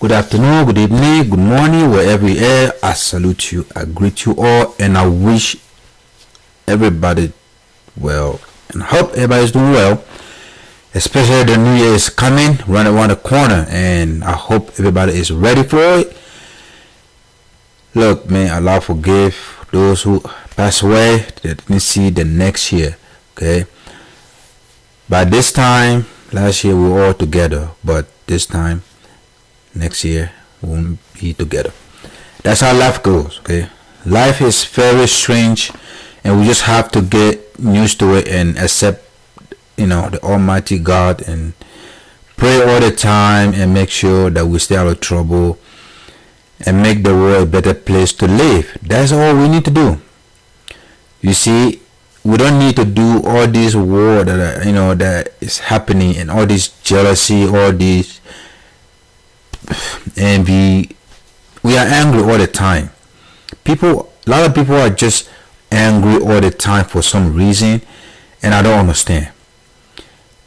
Good afternoon, good evening, good morning, wherever you are. I salute you, I greet you all, and I wish everybody well. And I hope everybody's doing well. Especially the new year is coming, right around the corner, and I hope everybody is ready for it. Look, man, Allah forgive those who pass away that didn't see the next year. Okay. By this time, last year we were all together, but this time, next year we won't be together. That's how life goes. Okay. Life is very strange, and we just have to get used to it and accept, the Almighty God, and pray all the time and make sure that we stay out of trouble and make the world a better place to live. That's all we need to do. You see, we don't need to do all this war that is happening, and all this jealousy, all this envy. We are angry all the time. A lot of people are just angry all the time for some reason, and I don't understand.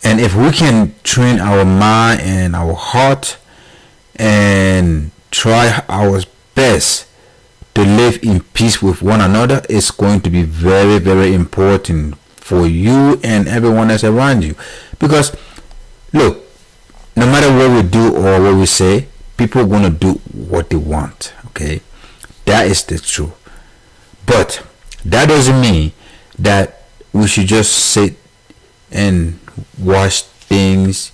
And if we can train our mind and our heart and try our best to live in peace with one another, it's going to be very, very important for you and everyone else around you. Because look, no matter what we do or what we say, people are going to do what they want. Okay, that is the truth. But that doesn't mean that we should just sit and watch things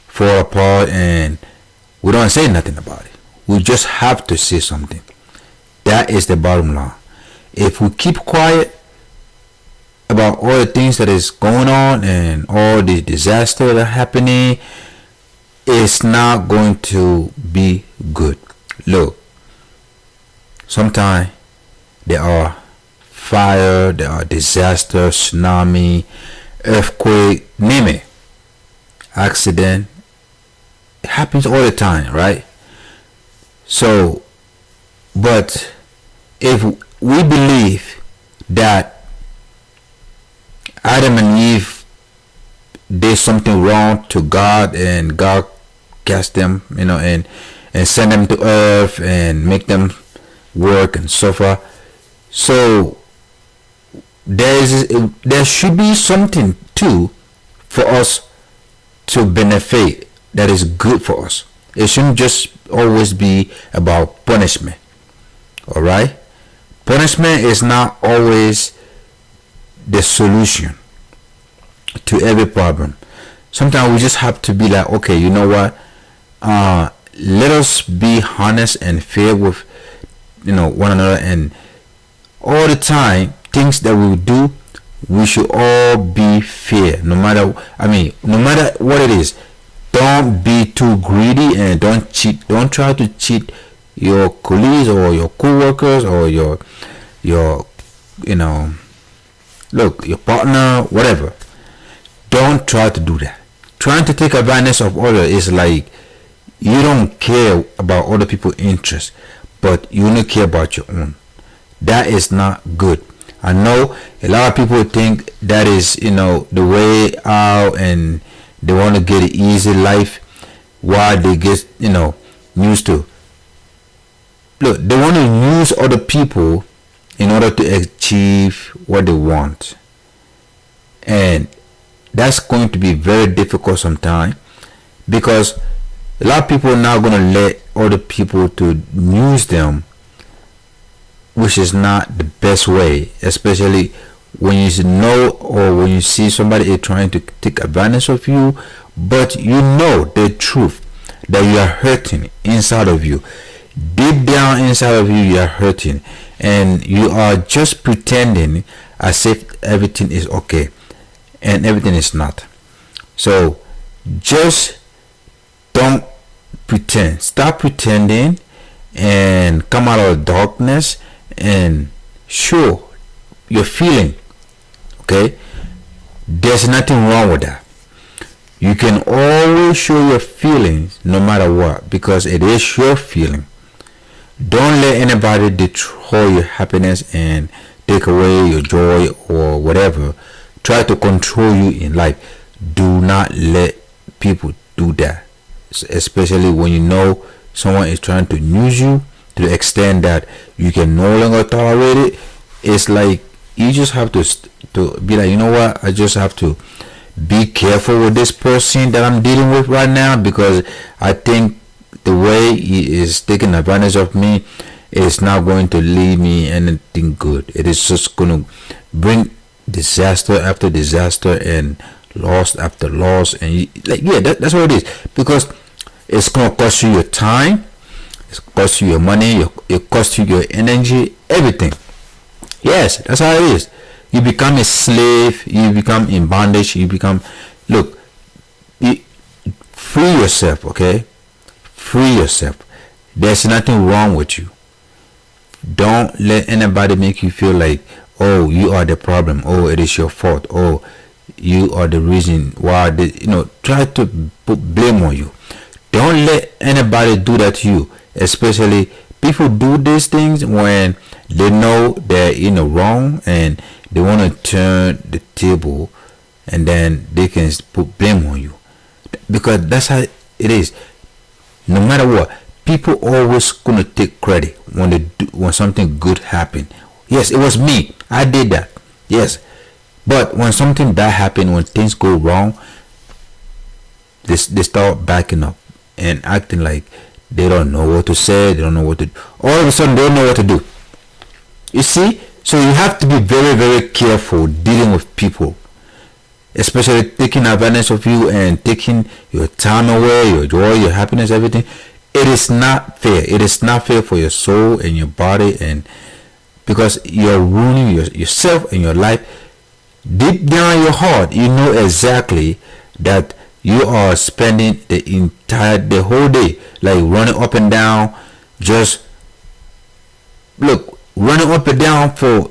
fall apart and we don't say nothing about it. We just have to say something. That is the bottom line. If we keep quiet about all the things that is going on and all the disaster that are happening, it's not going to be good. Look, sometimes there are fire, there are disasters, tsunami, earthquake, name it, accident. It happens all the time, right? So, but if we believe that Adam and Eve did something wrong to God, and God cast them, and send them to earth and make them work and suffer, so there should be something too for us to benefit that is good for us. It shouldn't just always be about punishment. All right, punishment is not always the solution to every problem. Sometimes we just have to be like, okay, you know what, let us be honest and fair with one another, and all the time things that we do, we should all be fair. No matter what it is, don't be too greedy and don't cheat. Don't try to cheat your colleagues or your co-workers or your your partner, whatever. Don't try to do that. Trying to take advantage of others is like you don't care about other people's interests, but you only care about your own. That is not good. I know a lot of people think that is the way out, and they want to get an easy life while they get used to. Look, they want to use other people in order to achieve what they want, and that's going to be very difficult sometimes, because a lot of people are not going to let other people to use them, which is not the best way, especially when you know or when you see somebody is trying to take advantage of you, but you know the truth that you are hurting inside of you. Deep down inside of you, you are hurting, and you are just pretending as if everything is okay, and everything is not. So just don't pretend. Stop pretending and come out of darkness and show your feeling. Okay, there's nothing wrong with that. You can always show your feelings no matter what, because it is your feeling. Don't let anybody destroy your happiness and take away your joy or whatever. Try to control you in life. Do not let people do that, especially when you know someone is trying to use you to the extent that you can no longer tolerate it, it's like you just have to be like, you know what, I just have to be careful with this person that I'm dealing with right now, because I think the way he is taking advantage of me is not going to lead me anything good. It is just going to bring disaster after disaster and loss after loss. And like, yeah, that's what it is, because it's going to cost you your time, it cost you your money, it cost you your energy, everything. Yes, that's how it is. You become a slave, you become in bondage, you become, look, you, free yourself, okay? Free yourself. There's nothing wrong with you. Don't let anybody make you feel like, oh, you are the problem, oh, it is your fault, oh, you are the reason why try to put blame on you. Don't let anybody do that to you. Especially people do these things when they know they're in the wrong and they want to turn the table, and then they can put blame on you, because that's how it is. No matter what, people always gonna take credit when when something good happened. Yes, it was me, I did that. Yes, but when something bad happened, when things go wrong, they start backing up and acting like they don't know what to say, they don't know what to do. All of a sudden they don't know what to do. You see, so you have to be very, very careful dealing with people, especially taking advantage of you and taking your time away, your joy, your happiness, everything. It is not fair. It is not fair for your soul and your body, and because you're ruining yourself and your life. Deep down in your heart, you know exactly that you are spending the whole day like running up and down, just running up and down for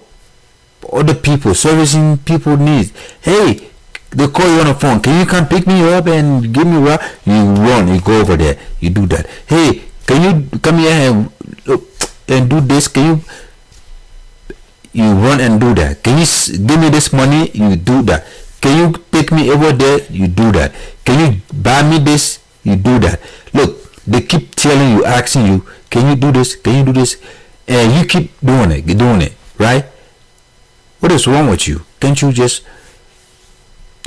other people, servicing people needs. Hey, they call you on the phone, can you come pick me up and give me what? You run, you go over there, you do that. Hey, can you come here and do this? Can you run and do that? Can you give me this money? You do that. Can you take me over there? You do that. Can you buy me this? You do that. Look, they keep telling you, asking you, can you do this? Can you do this? And you keep doing it, right? What is wrong with you? Can't you just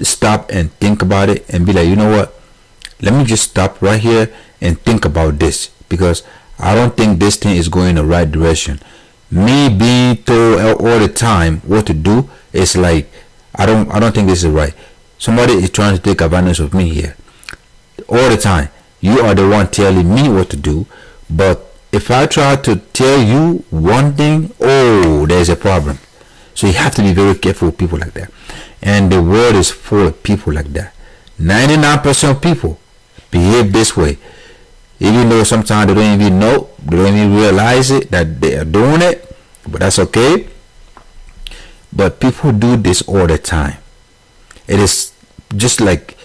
stop and think about it and be like, you know what? Let me just stop right here and think about this, because I don't think this thing is going in the right direction. Me being told all the time what to do is like, I don't think this is right. Somebody is trying to take advantage of me here all the time. You are the one telling me what to do, but if I try to tell you one thing, oh, there's a problem. So you have to be very careful with people like that. And the world is full of people like that. 99% of people behave this way, even though sometimes they don't even know, they don't even realize it, that they are doing it, but that's okay. But people do this all the time. It is just like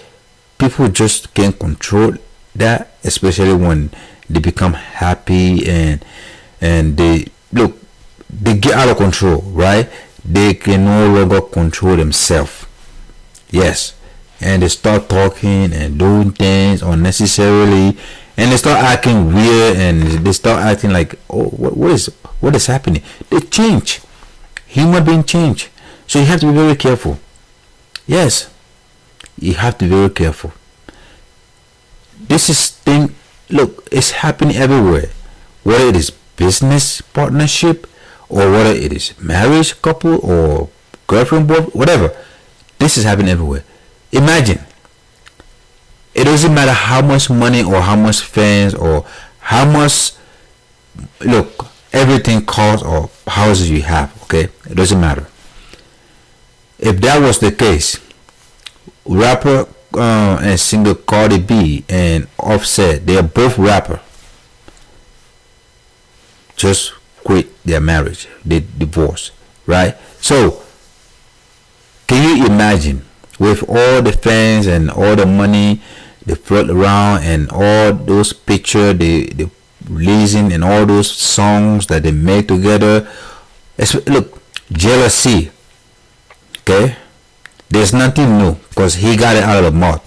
people just can't control that, especially when they become happy and they get out of control, right? They can no longer control themselves. Yes, and they start talking and doing things unnecessarily, and they start acting weird, and they start acting like, oh, what is happening? They change. Human being change. So you have to be very careful. Yes, you have to be very careful. This is thing, look, it's happening everywhere, whether it is business partnership or whether it is marriage couple or girlfriend, boy, whatever. This is happening everywhere. Imagine, it doesn't matter how much money or how much fans or how much, look, everything costs or houses you have, okay? It doesn't matter. If that was the case, rapper and singer Cardi B and Offset, they are both rapper, just quit their marriage, they divorced, right? So can you imagine, with all the fans and all the money they float around and all those pictures they releasing and all those songs that they make together, look, jealousy, okay? There's nothing new because he got it out of the mouth.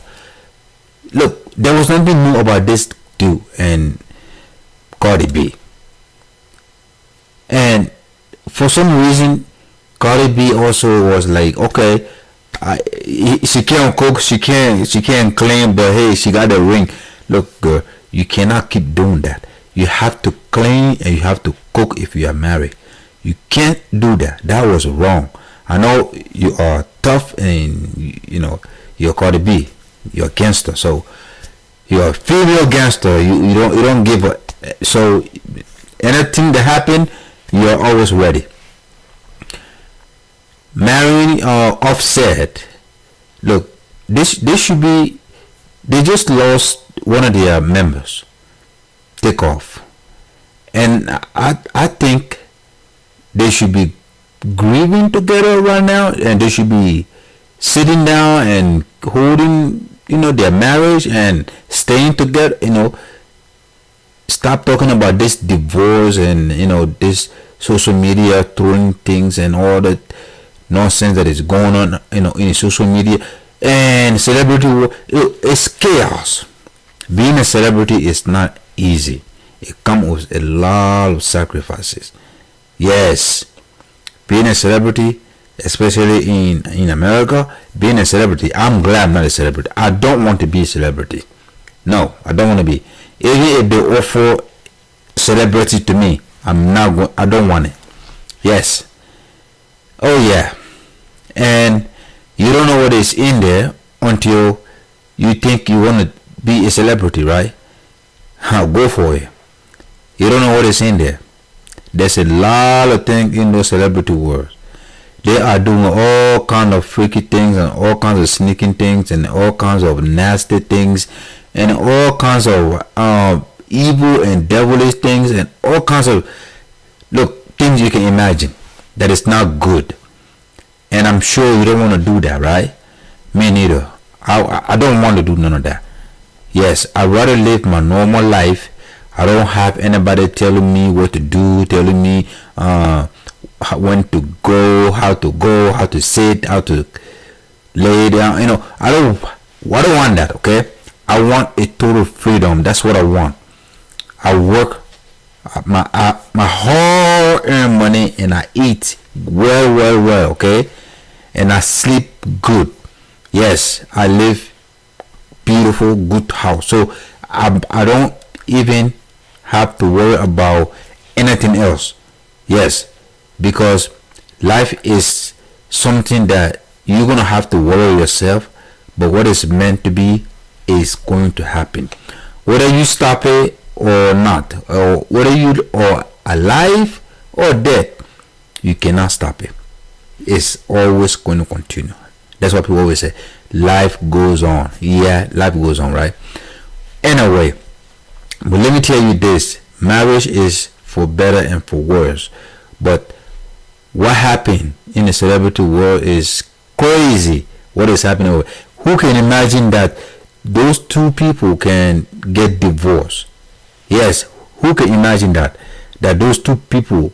Look, there was nothing new about this dude, and Cardi B. And for some reason, Cardi B also was like, okay, she can't cook, she can't clean, but hey, she got a ring. Look, girl, you cannot keep doing that. You have to clean and you have to cook if you are married. You can't do that. That was wrong. I know you are tough and you're Cardi B, you're a gangster. So you're a female gangster. You don't give a. So anything that happen, you're always ready. Marrying Offset. Look, this should be. They just lost one of their members. Take off, and I think they should be grieving together right now, and they should be sitting down and holding their marriage and staying together. Stop talking about this divorce and this social media throwing things and all that nonsense that is going on in social media and celebrity world. It's chaos. Being a celebrity is not easy. It comes with a lot of sacrifices. Yes, being a celebrity, especially in America, being a celebrity, I'm glad I'm not a celebrity. I don't want to be a celebrity. No, I don't want to be. Even if they offer celebrity to me, I don't want it. Yes. Oh yeah. And you don't know what is in there until you think you want to be a celebrity, right? Go for it. You don't know what is in there. There's a lot of things in those celebrity worlds. They are doing all kinds of freaky things and all kinds of sneaking things and all kinds of nasty things and all kinds of evil and devilish things and all kinds of things you can imagine that is not good. And I'm sure you don't want to do that, right? Me neither. I don't want to do none of that. Yes, I'd rather live my normal life. I don't have anybody telling me what to do, telling me when to go, how to sit, how to lay down. I don't want that. Okay, I want a total freedom. That's what I want. I work my hard-earned money and I eat well. Okay, and I sleep good. Yes, I live beautiful, good house. So I don't even have to worry about anything else. Yes, because life is something that you're gonna have to worry yourself, but what is meant to be is going to happen, whether you stop it or not, or whether you are alive or dead. You cannot stop it. It's always going to continue. That's what people always say. Life goes on. Yeah, life goes on, right? Anyway, but let me tell you this: marriage is for better and for worse. But what happened in the celebrity world is crazy. What is happening? Who can imagine that those two people can get divorced? Yes, who can imagine that those two people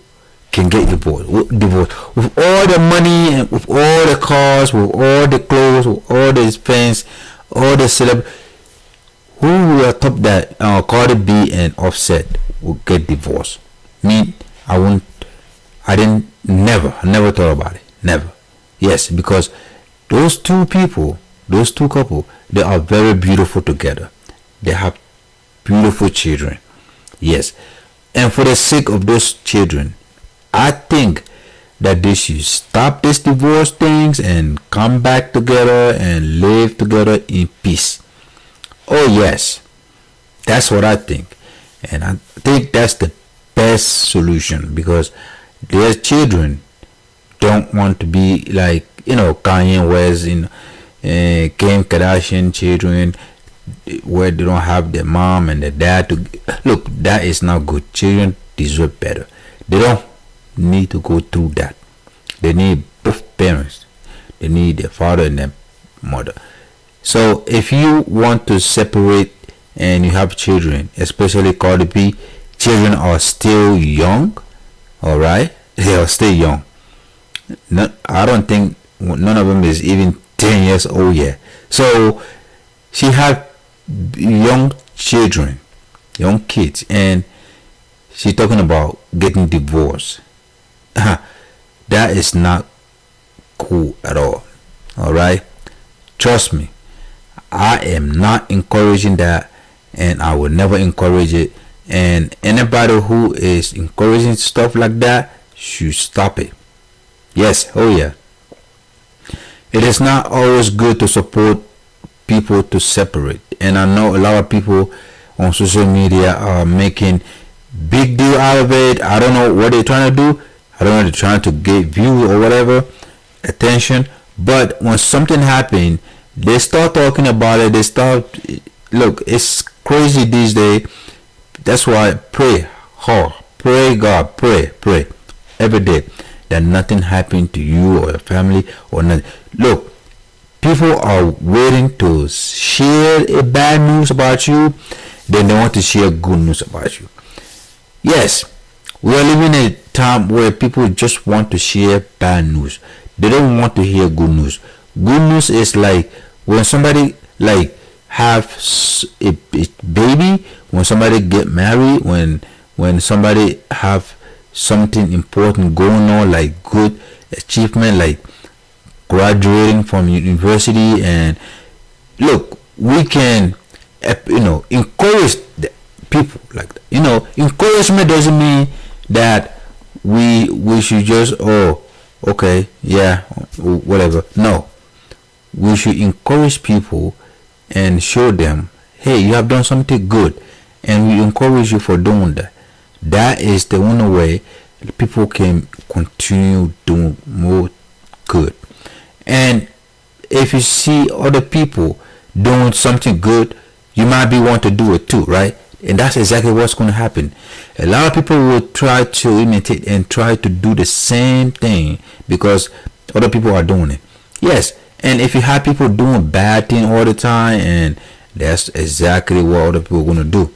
can get divorced with all the money and with all the cars, with all the clothes, with all the expense, all the celeb. Who would have thought that Cardi B and Offset would get divorced? Me, I wouldn't. I never thought about it. Never. Yes, because those two people, those two couple, they are very beautiful together. They have beautiful children. Yes, and for the sake of those children, I think that they should stop this divorce things and come back together and live together in peace. Oh yes, that's what I think, and I think that's the best solution because their children don't want to be like Kanye West, Kim Kardashian children, where they don't have their mom and their dad to look. That is not good. Children deserve better. They don't need to go through that. They need both parents. They need their father and their mother. So if you want to separate and you have children, especially Cardi B, children are still young. All right, they are still young. I don't think none of them is even 10 years old yet. So she had young children, young kids, and She's talking about getting divorced. That is not cool at all. All right, trust me. I am not encouraging that, and I will never encourage it. And anybody who is encouraging stuff like that should stop it. Yes, oh yeah. It is not always good to support people to separate. And I know a lot of people on social media are making big deal out of it. I don't know what they're trying to do. I don't know, they're trying to get views or whatever, attention. But when something happens, they start talking about it. They start, look, it's crazy these days. That's why pray hard. Pray God. Pray every day that nothing happened to you or your family or nothing. Look, people are waiting to share a bad news about you. Then they want to share good news about you. Yes, we are living in a time where people just want to share bad news. They don't want to hear good news. Good news is like when somebody like have a baby, when somebody get married, when somebody have something important going on, like good achievement, like graduating from university. And look, we can encourage the people like that. Encouragement doesn't mean that we should just, oh, okay, yeah, whatever. No, we should encourage people and show them, hey, you have done something good, and we encourage you for doing that. That is the only way people can continue doing more good. And if you see other people doing something good, you might be want to do it too, right? And that's exactly what's going to happen. A lot of people will try to imitate and try to do the same thing because other people are doing it. Yes, and if you have people doing bad thing all the time, and that's exactly what other people are going to do.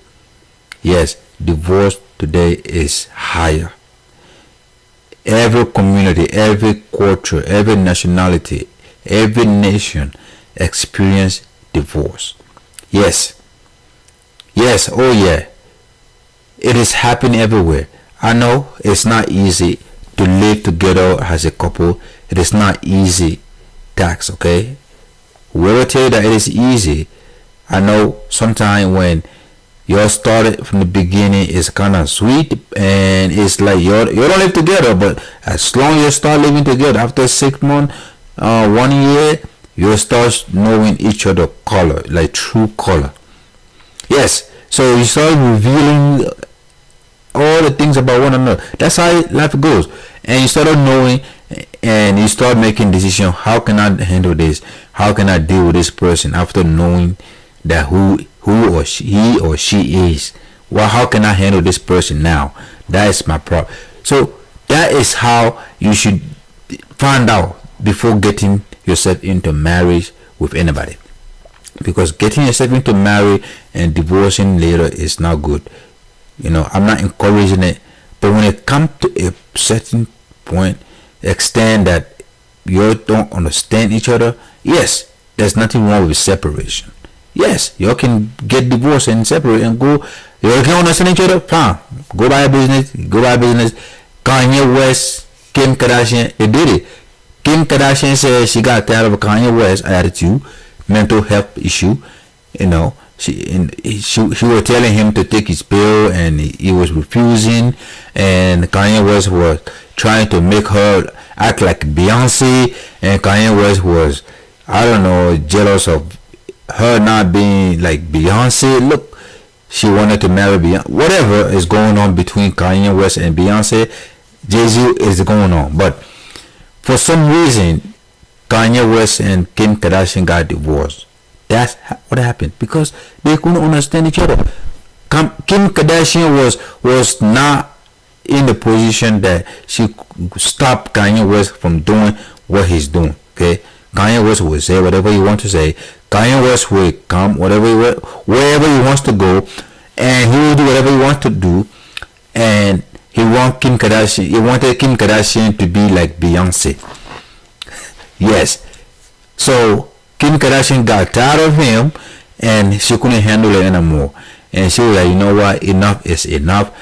Yes, divorce today is higher. Every community, every culture, every nationality, every nation experience divorce. Yes, oh yeah, it is happening everywhere. I know it's not easy to live together as a couple. It is not easy task, okay? Whoever tell you that it is easy, I know sometimes when you started from the beginning, it's kind of sweet, and it's like you don't live together, but as long as you start living together, after 6 months, 1 year, you start knowing each other color, like true color. Yes, so you start revealing all the things about one another. That's how life goes. And you start knowing, and you start making decisions. How can I handle this? How can I deal with this person after knowing that who or he or she is? Well, how can I handle this person now? That is my problem. So that is how you should find out before getting yourself into marriage with anybody. Because getting yourself into marriage and divorcing later is not good. I'm not encouraging it, but when it comes to a certain point, extent that you don't understand each other, yes, there's nothing wrong with separation. Yes, you can get divorced and separate and go. You can understand each other, fine. Go by business. Kanye West, Kim Kardashian, they did it. Kim Kardashian said she got tired of Kanye West's attitude, mental health issue. She was telling him to take his pill, and he was refusing, and Kanye West was trying to make her act like Beyonce, and Kanye West was, I don't know, jealous of her not being like Beyonce. Look, she wanted to marry Beyonce. Whatever is going on between Kanye West and Beyonce, Jay-Z is going on. But for some reason, Kanye West and Kim Kardashian got divorced. That's what happened, because they couldn't understand each other. Kim Kardashian was not in the position that she stopped Kanye West from doing what he's doing. Okay, Kanye West will say whatever he wants to say. Kanye West will come wherever he wants to go, and he will do whatever he wants to do. And he wanted Kim Kardashian to be like Beyonce. Yes, so Kim Kardashian got tired of him, and she couldn't handle it anymore. And she was like, you know what? Enough is enough.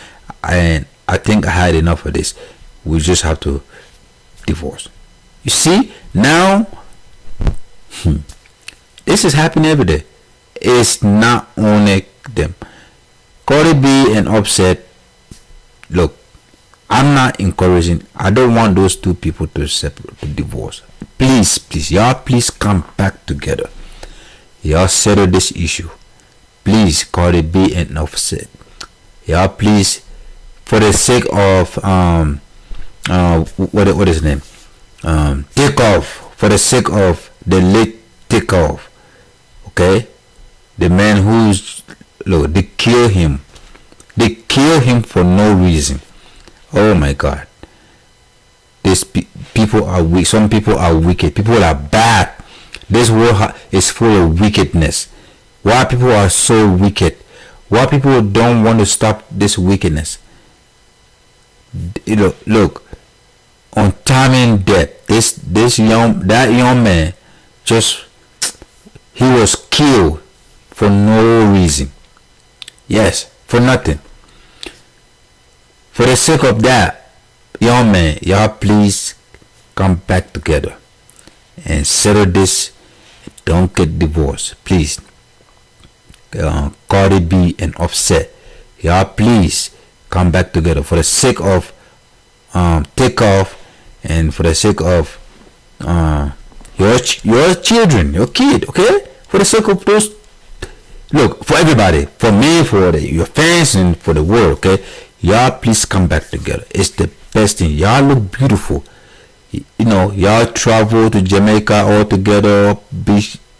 and I think I had enough of this. We just have to divorce. You see, now this is happening every day. It's not only them. Cardi B and Offset. Look, I'm not encouraging. I don't want those two people to separate, to divorce. Please, please, y'all, please come back together. Y'all settle this issue. Please, Cardi B and Offset. Y'all, please, for the sake of what is his name? Takeoff. For the sake of the late Takeoff. Okay, the man who's, look, they kill him. They kill him for no reason. Oh my God. These people are weak. Some people are wicked. People are bad. This world is full of wickedness. Why people are so wicked? Why people don't want to stop this wickedness? Look, on time and death, that young man, just, he was killed for no reason. Yes, for nothing. For the sake of that young man, y'all please come back together and settle this. Don't get divorced, please. Cardi B and Offset, y'all please come back together for the sake of Takeoff, and for the sake of your children, your kid. Okay, for the sake of those. Look, for everybody, for me, for your fans, and for the world. Okay, y'all please come back together. It's the best thing. Y'all look beautiful. You know, y'all travel to Jamaica all together,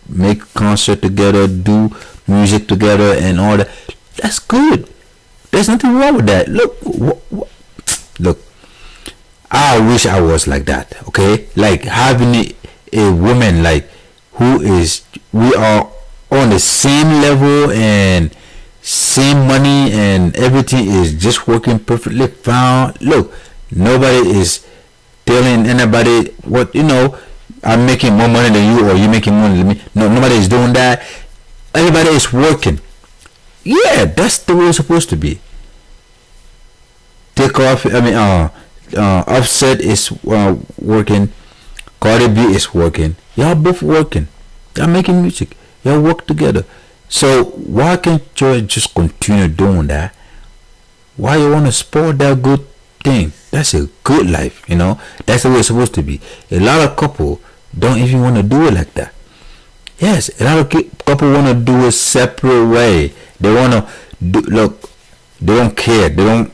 make concert together, do music together, and all that. That's good. There's nothing wrong with that. Look, look. I wish I was like that. Okay, like having a woman like we are on the same level and same money and everything is just working perfectly fine. Look, nobody is telling anybody what, I'm making more money than you or you making more than me. No, nobody is doing that. Everybody is working. Yeah, that's the way it's supposed to be. Offset is working. Cardi B is working. Y'all both working. Y'all making music. Y'all work together. So why can't you just continue doing that? Why you want to spoil that good thing? That's a good life, That's the way it's supposed to be. A lot of couple don't even want to do it like that. Yes, a lot of couple want to do it separate way. They want to look. They don't care. They don't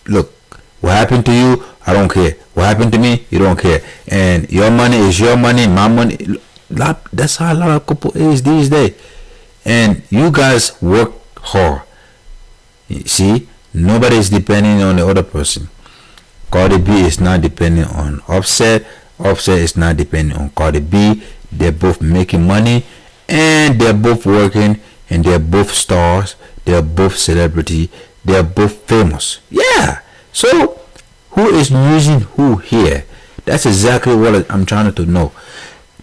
look. What happened to you? I don't care. What happened to me? You don't care. And your money is your money. My money. That's how a lot of couple is these days. And you guys work hard. You see, nobody is depending on the other person. Cardi B is not depending on Offset. Offset is not depending on Cardi B. They're both making money, and they're both working, and they're both stars. They're both celebrity. They're both famous. Yeah. So, who is using who here? That's exactly what I'm trying to know.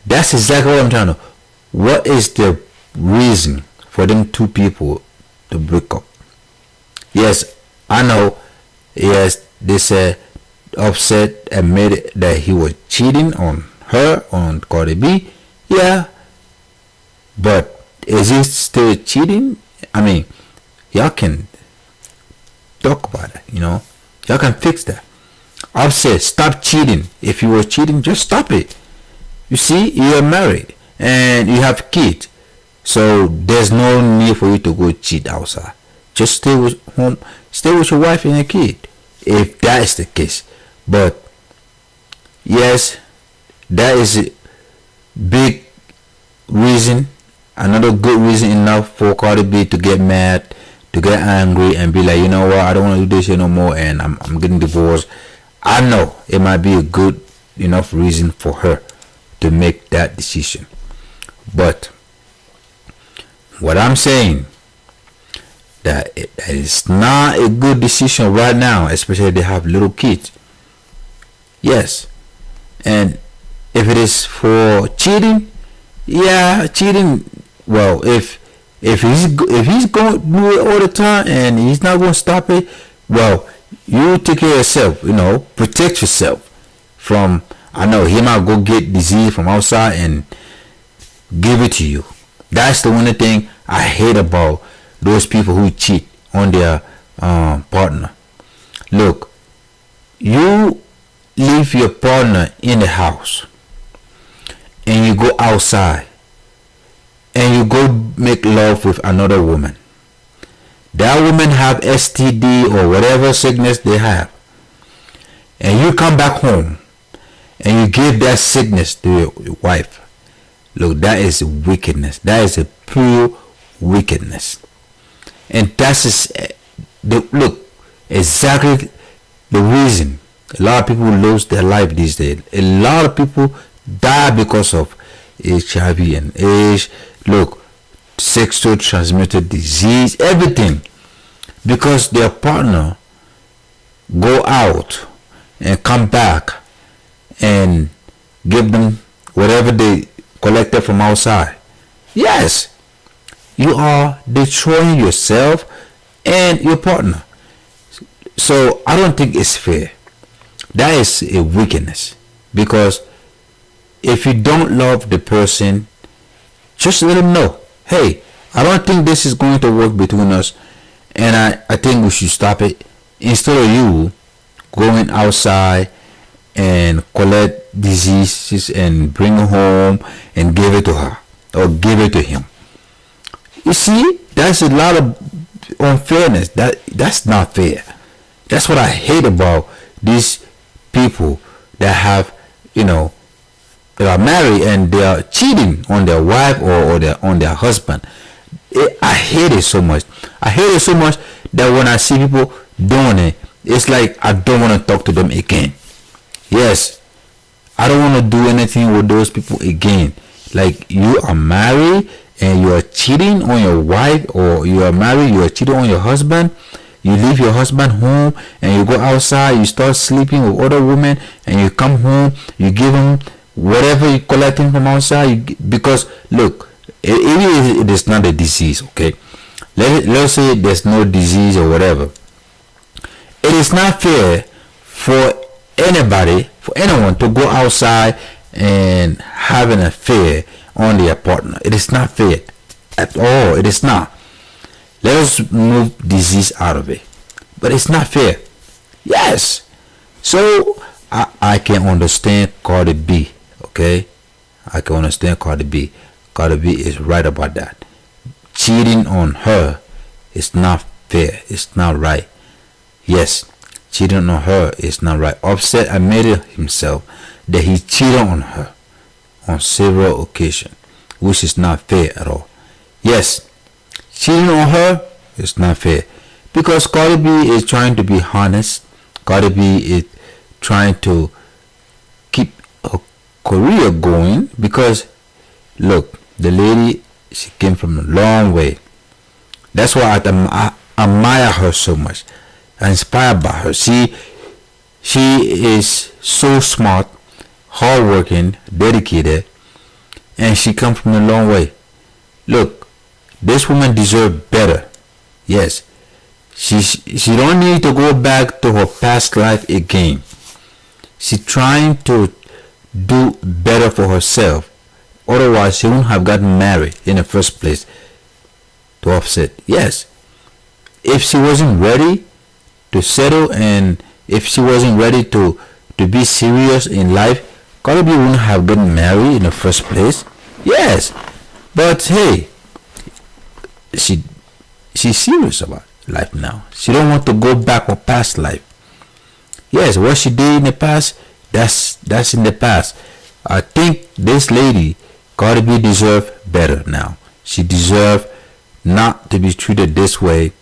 That's exactly what I'm trying to. What is the reason for them two people to break up? Yes, I know. Yes, they said Offset admitted that he was cheating on her, on Cardi B. Yeah, but is he still cheating? I mean, y'all can talk about it. Y'all can fix that. Offset, stop cheating. If you were cheating, just stop it. You see, you are married and you have kids, so there's no need for you to go cheat outside. Just stay with home, stay with your wife and your kid, if that is the case. But yes, that is a big reason, another good reason enough for Cardi B to get mad, to get angry, and be like, you know what, I don't want to do this here no more, and I'm getting divorced. I know it might be a good enough reason for her to make that decision, but what I'm saying, that it's not a good decision right now, especially if they have little kids. Yes, and if it is for cheating, yeah, cheating. Well, if he's going to do it all the time and he's not going to stop it, Well, you take care of yourself. Protect yourself from. I know he might go get disease from outside and give it to you. That's the only thing I hate about those people who cheat on their partner. Look, you leave your partner in the house and you go outside and you go make love with another woman. That woman have STD or whatever sickness they have, and you come back home and you give that sickness to your wife. Look, that is wickedness. That is a pure wickedness. And that's look, exactly the reason a lot of people lose their life these days. A lot of people die because of HIV and AIDS. Look, sexual transmitted disease, everything, because their partner go out and come back and give them whatever they collected from outside. Yes, you are destroying yourself and your partner. So I don't think it's fair. That is a wickedness, because if you don't love the person, just let them know, hey, I don't think this is going to work between us, and I think we should stop it, instead of you going outside and collect diseases and bring it home and give it to her or give it to him. You see, that's a lot of unfairness. That's not fair. That's what I hate about these people that have, they are married and they are cheating on their wife or on their husband. I hate it so much. I hate it so much that when I see people doing it, it's like I don't want to talk to them again. Yes, I don't want to do anything with those people again. Like, you are married and you are cheating on your wife, or you are married, you are cheating on your husband. You leave your husband home and you go outside, you start sleeping with other women, and you come home, you give him whatever you collecting from outside, because look, it is not a disease, okay? Let's say there's no disease or whatever. It is not fair for anyone to go outside and have an affair on their partner. It is not fair at all. It is not. Let us move disease out of it. But it's not fair. Yes. So I can understand Cardi B. Okay? I can understand Cardi B. Cardi B is right about that. Cheating on her is not fair. It's not right. Yes. Cheating on her is not right. Offset admitted himself that he cheated on her on several occasions, which is not fair at all. Yes, cheating on her is not fair, because Cardi B is trying to be honest. Cardi B is trying to keep her career going, because look, the lady, she came from a long way. That's why I admire her so much. I'm inspired by her. She is so smart, hardworking, dedicated, and she come from a long way. Look, this woman deserves better. Yes, she don't need to go back to her past life again. She trying to do better for herself. Otherwise, she wouldn't have gotten married in the first place to Offset. Yes, if she wasn't ready to settle, and if she wasn't ready to be serious in life, Cardi B wouldn't have gotten married in the first place. Yes, but hey, she's serious about life now. She don't want to go back or past life. Yes, what she did in the past, that's in the past. I think this lady, Cardi B, deserve better now. She deserve not to be treated this way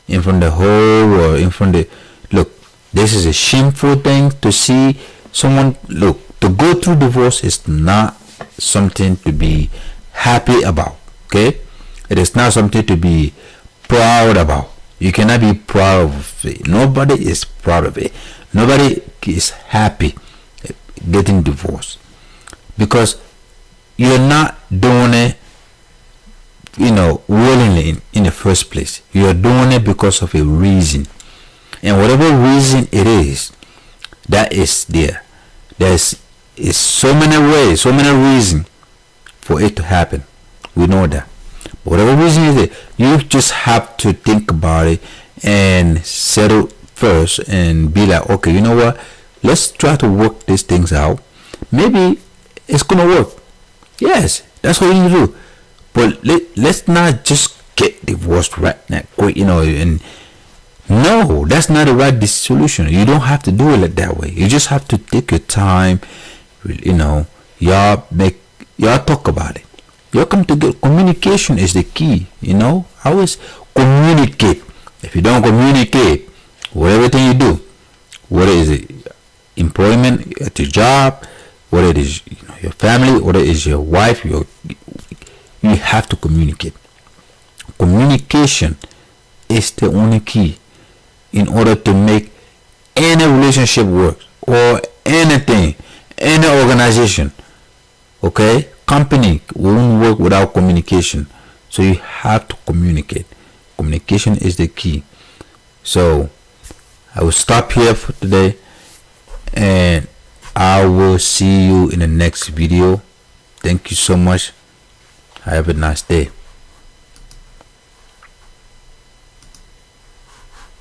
in front of the whole world, in front of the, look, this is a shameful thing to see someone, look, to go through divorce is not something to be happy about. Okay, it is not something to be proud about. You cannot be proud of it. Nobody is proud of it. Nobody is happy getting divorced, because you're not doing it, willingly in the first place. You're doing it because of a reason. and whatever reason it is that is there, is so many ways, so many reasons for it to happen. We know that. Whatever reason is it, you just have to think about it and settle first and be like, okay, you know what? Let's try to work these things out. Maybe it's gonna work. Yes, that's what you need to do. But let's not just get divorced right now, quick, and no, that's not the right solution. You don't have to do it like that way. You just have to take your time. Y'all talk about it. Y'all come together. Communication is the key. Always communicate. If you don't communicate, whatever thing you do, whether it is employment at your job, whether it is your family, whether it is your wife, you have to communicate. Communication is the only key in order to make any relationship work, or anything, any organization. Okay, company won't work without communication. So you have to communicate. Communication is the key. So I will stop here for today, and I will see you in the next video. Thank you so much. Have a nice day.